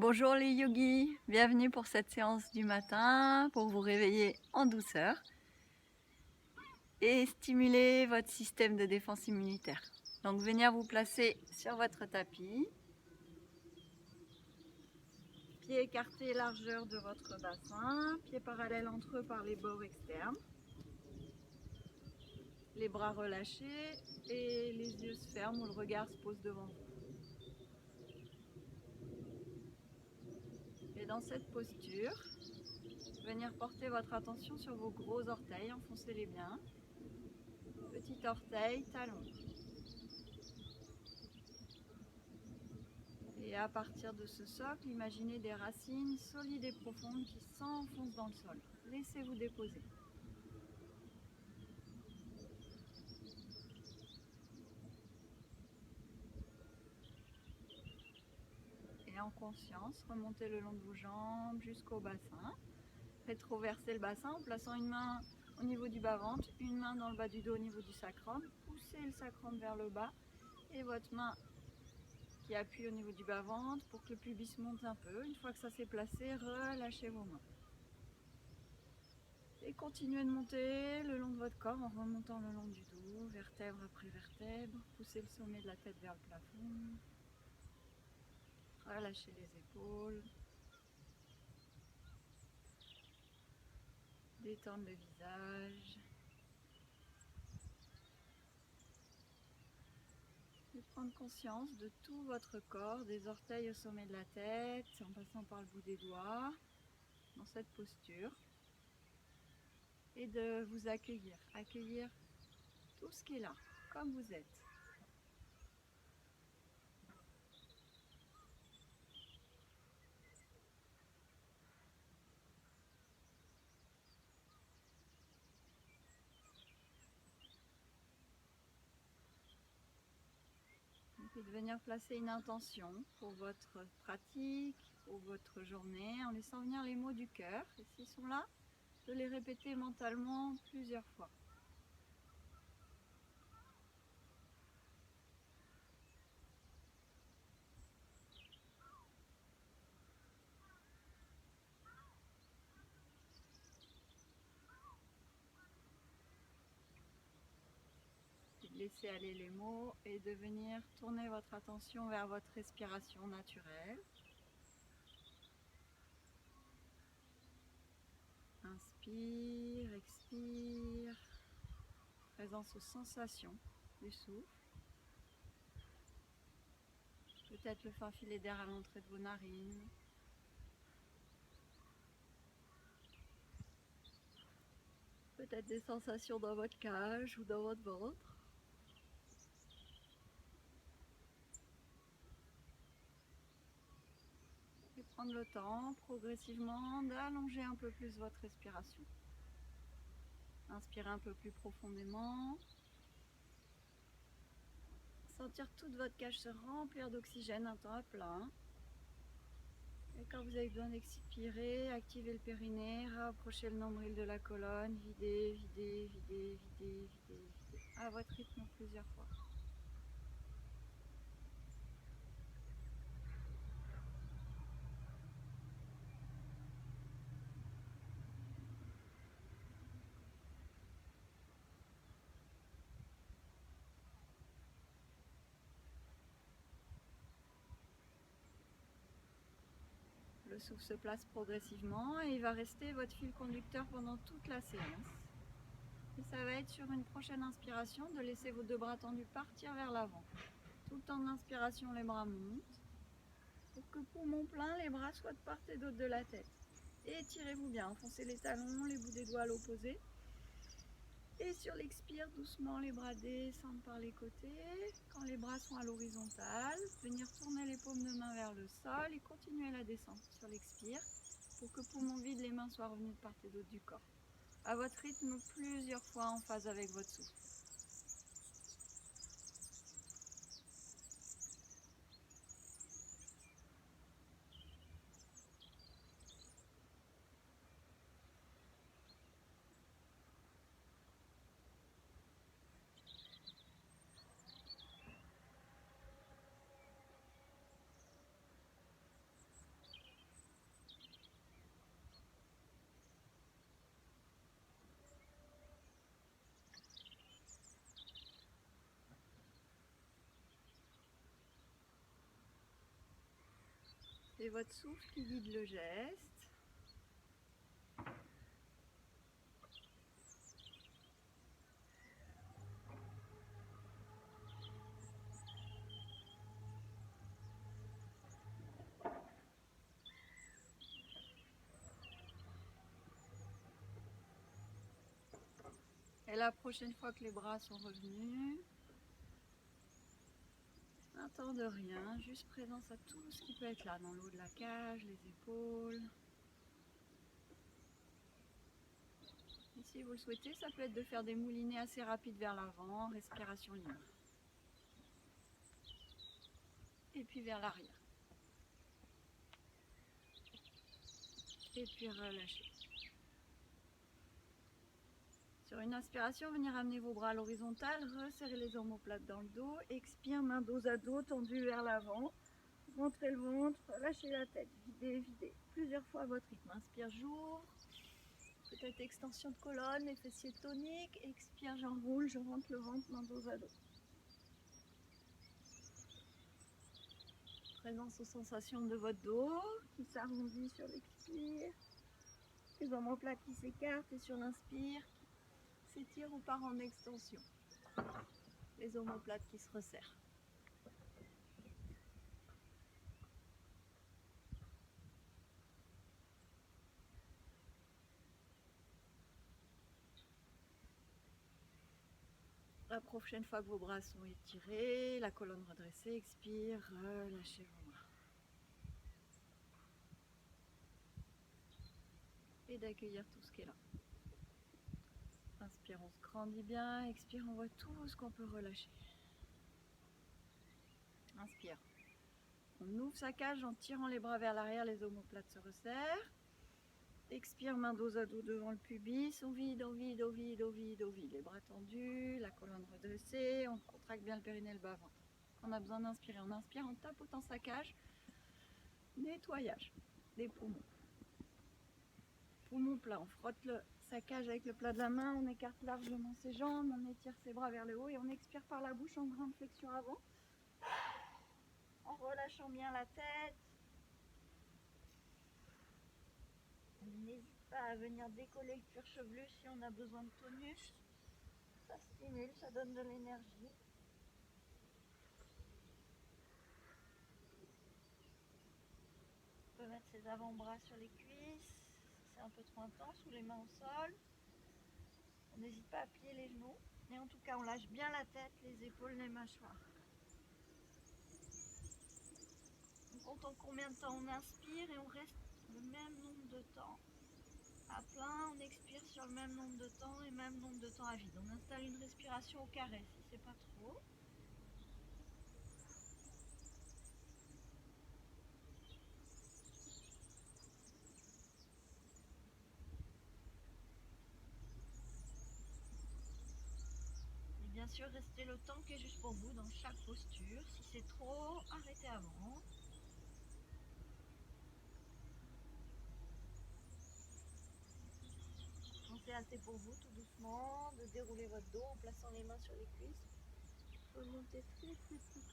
Bonjour les yogis, bienvenue pour cette séance du matin pour vous réveiller en douceur et stimuler votre système de défense immunitaire. Donc venir vous placer sur votre tapis, pieds écartés largeur de votre bassin, pieds parallèles entre eux par les bords externes, les bras relâchés et les yeux se ferment ou le regard se pose devant vous. Et dans cette posture, venir porter votre attention sur vos gros orteils, enfoncez-les bien. Petit orteil, talon. Et à partir de ce socle, imaginez des racines solides et profondes qui s'enfoncent dans le sol. Laissez-vous déposer. Et en conscience, remontez le long de vos jambes jusqu'au bassin. Rétroversez le bassin en plaçant une main au niveau du bas-ventre, une main dans le bas du dos au niveau du sacrum. Poussez le sacrum vers le bas et votre main qui appuie au niveau du bas-ventre pour que le pubis monte un peu. Une fois que ça s'est placé, relâchez vos mains. Et continuez de monter le long de votre corps en remontant le long du dos, vertèbre après vertèbre. Poussez le sommet de la tête vers le plafond. Relâchez les épaules. Détendre le visage. Et prendre conscience de tout votre corps, des orteils au sommet de la tête, en passant par le bout des doigts, dans cette posture. Et de vous accueillir. Accueillir tout ce qui est là, comme vous êtes. Et de venir placer une intention pour votre pratique, pour votre journée, en laissant venir les mots du cœur. Et s'ils sont là, de les répéter mentalement plusieurs fois. Laissez aller les mots et de venir tourner votre attention vers votre respiration naturelle. Inspire, expire. Présence aux sensations du souffle. Peut-être le fin filet d'air à l'entrée de vos narines. Peut-être des sensations dans votre cage ou dans votre ventre. Et prendre le temps progressivement d'allonger un peu plus votre respiration. Inspirez un peu plus profondément. Sentir toute votre cage se remplir d'oxygène un temps à plein. Et quand vous avez besoin d'expirer, activez le périnée, rapprochez le nombril de la colonne, videz, videz, videz, videz, videz, videz. À votre rythme plusieurs fois. Le souffle se place progressivement et il va rester votre fil conducteur pendant toute la séance. Et ça va être sur une prochaine inspiration de laisser vos deux bras tendus partir vers l'avant. Tout le temps de l'inspiration, les bras montent. Pour que poumon plein, les bras soient de part et d'autre de la tête. Et étirez-vous bien, enfoncez les talons, les bouts des doigts à l'opposé. Et sur l'expire, doucement, les bras descendent par les côtés. Quand les bras sont à l'horizontale, venir tourner les paumes de main vers le sol et continuer la descente sur l'expire pour que poumon vide, les mains soient revenues de part et d'autre du corps. À votre rythme, plusieurs fois en phase avec votre souffle. C'est votre souffle qui guide le geste. Et la prochaine fois que les bras sont revenus, un temps de rien, juste présence à tout ce qui peut être là, dans le haut de la cage, les épaules. Et si vous le souhaitez, ça peut être de faire des moulinets assez rapides vers l'avant, respiration libre. Et puis vers l'arrière. Et puis relâcher. Sur une inspiration, venir amener vos bras à l'horizontale, resserrer les omoplates dans le dos, expire, main dos à dos, tendu vers l'avant, rentrez le ventre, lâchez la tête, videz, videz, plusieurs fois à votre rythme. Inspire, j'ouvre, peut-être extension de colonne, les fessiers toniques, expire, j'enroule, je rentre le ventre, main dos à dos. Présence aux sensations de votre dos, qui s'arrondit sur l'expire, les omoplates qui s'écartent et sur l'inspire, s'étire ou part en extension. Les omoplates qui se resserrent. La prochaine fois que vos bras sont étirés, la colonne redressée, expire, relâchez vos bras. Et d'accueillir tout ce qui est là. Inspire, on se grandit bien, expire, on voit tout ce qu'on peut relâcher. Inspire. On ouvre sa cage en tirant les bras vers l'arrière, les omoplates se resserrent. Expire, main dos à dos devant le pubis, on vide, on vide, on vide, on vide, on vide. Les bras tendus, la colonne redressée, on contracte bien le périnée et le bas-ventre. On a besoin d'inspirer, on inspire en tapotant sa cage. Nettoyage des poumons. Poumon plat, on frotte sa cage avec le plat de la main, on écarte largement ses jambes, on étire ses bras vers le haut et on expire par la bouche en grande flexion avant. En relâchant bien la tête. On n'hésite pas à venir décoller le cuir chevelu si on a besoin de tonus. Ça stimule, ça donne de l'énergie. On peut mettre ses avant-bras sur les cuisses. C'est un peu trop intense, ou les mains au sol. On n'hésite pas à plier les genoux. Et en tout cas, on lâche bien la tête, les épaules, les mâchoires. On compte en combien de temps on inspire et on reste le même nombre de temps à plein. On expire sur le même nombre de temps et même nombre de temps à vide. On installe une respiration au carré si c'est pas trop. Bien sûr, restez le temps qui est juste pour vous dans chaque posture. Si c'est trop, arrêtez avant. Quand c'est assez pour vous, tout doucement, de dérouler votre dos en plaçant les mains sur les cuisses. Remontez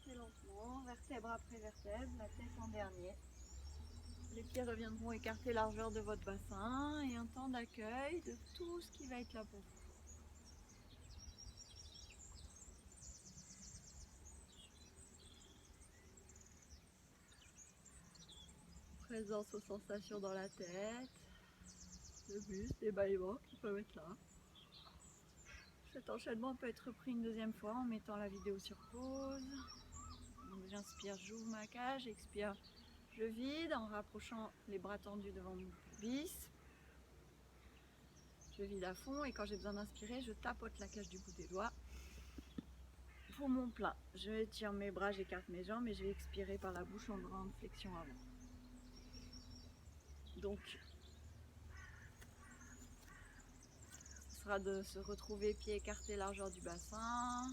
très lentement, vertèbre après vertèbre, la tête en dernier. Les pieds reviendront écarter largeur de votre bassin et un temps d'accueil de tout ce qui va être là pour vous. Présence aux sensations dans la tête, le buste, les bâillements qui peuvent être là. Cet enchaînement peut être repris une deuxième fois en mettant la vidéo sur pause. Donc j'inspire, j'ouvre ma cage, expire, je vide en rapprochant les bras tendus devant mon pubis. Je vide à fond et quand j'ai besoin d'inspirer, je tapote la cage du bout des doigts. Poumon plein, je étire mes bras, j'écarte mes jambes et je vais expirer par la bouche en grande flexion avant. Donc, ce sera de se retrouver pieds écartés, largeur du bassin.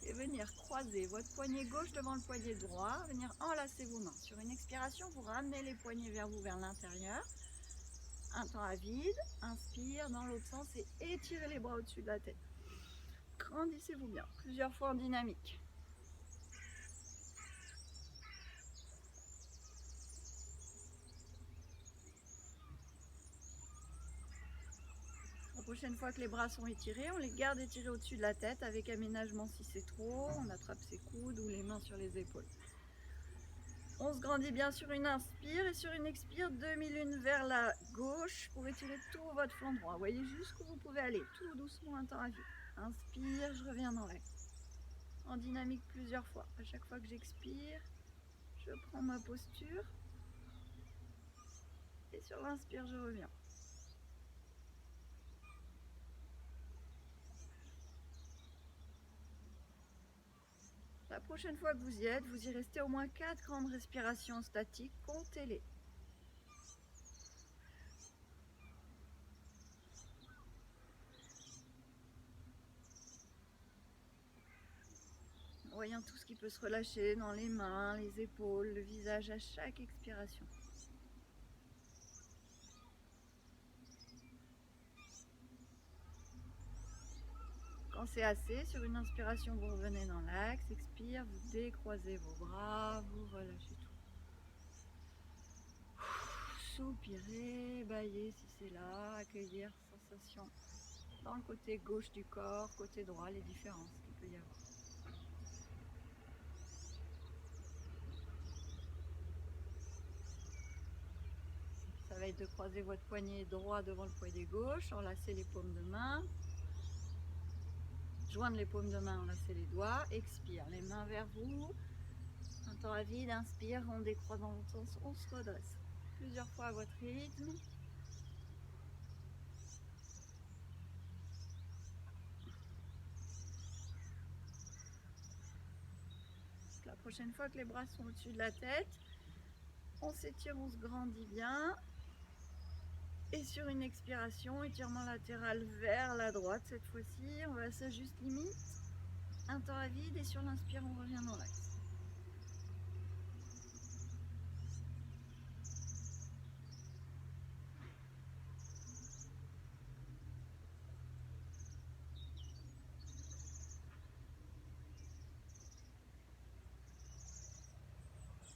Et venir croiser votre poignet gauche devant le poignet droit, venir enlacer vos mains. Sur une expiration, vous ramenez les poignets vers vous, vers l'intérieur. Un temps à vide, inspire dans l'autre sens et étirez les bras au-dessus de la tête. Grandissez laissez-vous bien, plusieurs fois en dynamique. La prochaine fois que les bras sont étirés, on les garde étirés au-dessus de la tête avec aménagement si c'est trop. On attrape ses coudes ou les mains sur les épaules. On se grandit bien sur une inspire et sur une expire, demi-lune vers la gauche pour étirer tout votre flanc droit. Voyez jusqu'où vous pouvez aller, tout doucement, un temps à vide. Inspire, je reviens dans l'axe. En dynamique plusieurs fois. À chaque fois que j'expire, je prends ma posture. Et sur l'inspire, je reviens. La prochaine fois que vous y êtes, vous y restez au moins 4 grandes respirations statiques. Comptez-les. Voyant tout ce qui peut se relâcher dans les mains, les épaules, le visage à chaque expiration. Quand c'est assez, sur une inspiration, vous revenez dans l'axe. Expire, vous décroisez vos bras, vous relâchez tout. Soupirez, baillez si c'est là, accueillir sensation dans le côté gauche du corps, côté droit, les différences qu'il peut y avoir. Ça va être de croiser votre poignet droit devant le poignet gauche, enlacer les paumes de main. Joindre les paumes de main, enlacer les doigts. Expire, les mains vers vous. Un temps à vide, inspire, on décroise dans l'autre sens, on se redresse. Plusieurs fois à votre rythme. La prochaine fois que les bras sont au-dessus de la tête, on s'étire, on se grandit bien. Et sur une expiration, étirement latéral vers la droite cette fois-ci, on va s'ajuster limite. Un temps à vide et sur l'inspire, on revient dans l'axe.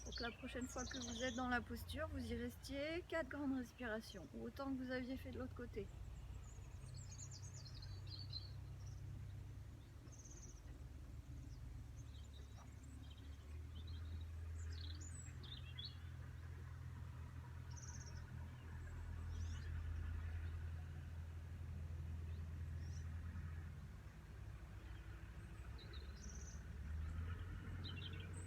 Donc la prochaine fois que vous êtes dans la posture, vous y restiez 4 grandes respirations, ou autant que vous aviez fait de l'autre côté.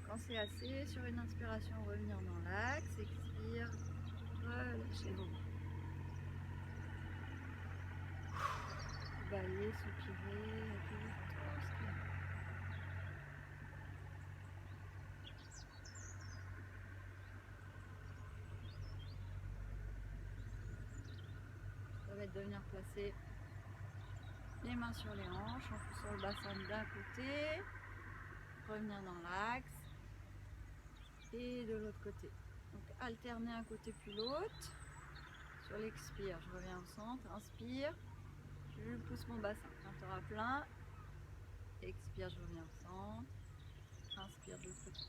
Quand c'est assez, sur une inspiration, revenir dans l'axe, expire, relâchez vos bras. Baillez, soupirez, accueillez tout ce qui est. Ça va être de venir placer les mains sur les hanches, en poussant le bassin d'un côté, revenir dans l'axe et de l'autre côté. Donc alterner un côté puis l'autre. Sur l'expire, je reviens au centre, inspire, je pousse mon bassin, un temps à plein, expire, je reviens au centre, inspire de l'autre côté.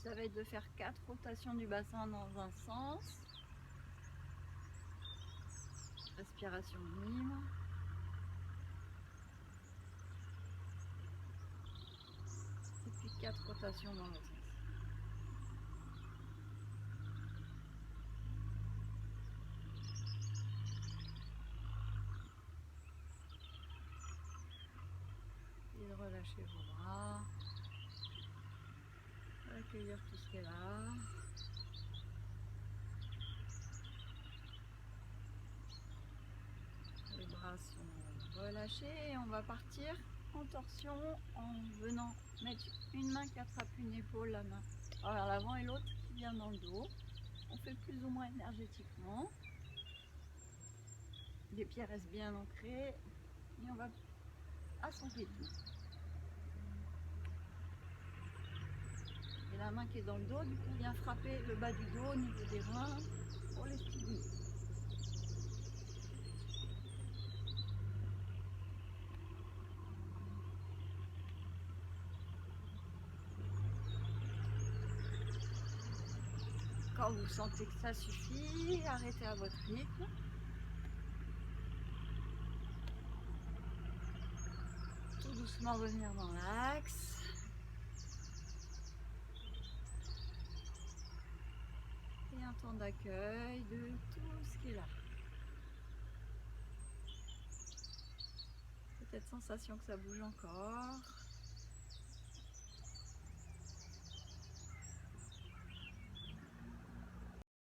Ça va être de faire 4 rotations du bassin dans un sens. Respiration libre. Et puis 4 rotations dans l'autre sens. Et de relâcher vos bras. Accueillir tout ce qui est là. Les bras sont relâchés et on va partir en torsion en venant mettre une main qui attrape une épaule, la main vers l'avant et l'autre qui vient dans le dos. On fait plus ou moins énergétiquement. Les pieds restent bien ancrés et on va à son rythme. Et la main qui est dans le dos, du coup, vient frapper le bas du dos au niveau des reins pour les stimuler. Quand vous sentez que ça suffit, arrêtez à votre rythme. Tout doucement revenir dans l'axe. Et un temps d'accueil de tout ce qui est là. Cette sensation que ça bouge encore.